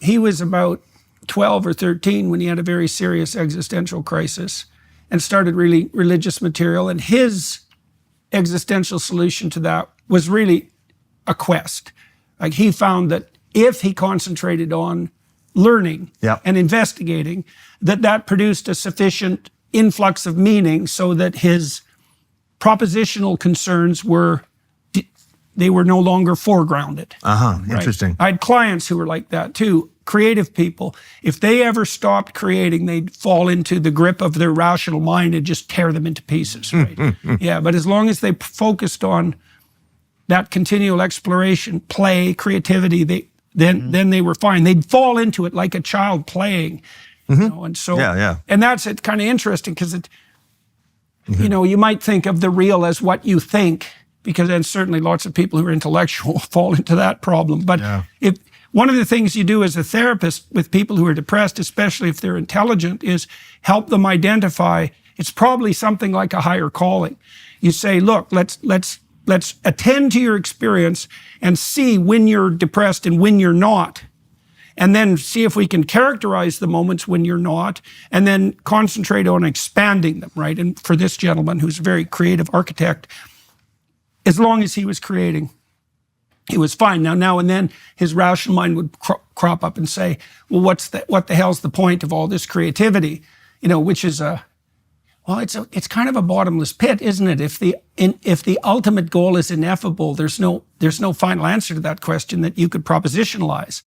he was about 12 or 13 when he had a very serious existential crisis and started reading religious material. And his existential solution to that was really a quest. Like, he found that if he concentrated on learning and investigating, that produced a sufficient influx of meaning so that his propositional concerns were no longer foregrounded. Interesting. Right? I had clients who were like that too, creative people. If they ever stopped creating, they'd fall into the grip of their rational mind and just tear them into pieces, right? Yeah, but as long as they focused on that continual exploration, play, creativity, then they were fine. They'd fall into it like a child playing. You know, and so, and that's it, kind of interesting, because it, you know, you might think of the real as what you think, because then certainly lots of people who are intellectual fall into that problem. But if one of the things you do as a therapist with people who are depressed, especially if they're intelligent, is help them identify it's probably something like a higher calling. You say, look, let's attend to your experience and see when you're depressed and when you're not. And then see if we can characterize the moments when you're not, and then concentrate on expanding them, right? And for this gentleman, who's a very creative architect, as long as he was creating, he was fine. Now and then his rational mind would crop up and say, well, what the hell's the point of all this creativity? You know, which is it's kind of a bottomless pit, isn't it? If the ultimate goal is ineffable, there's no final answer to that question that you could propositionalize.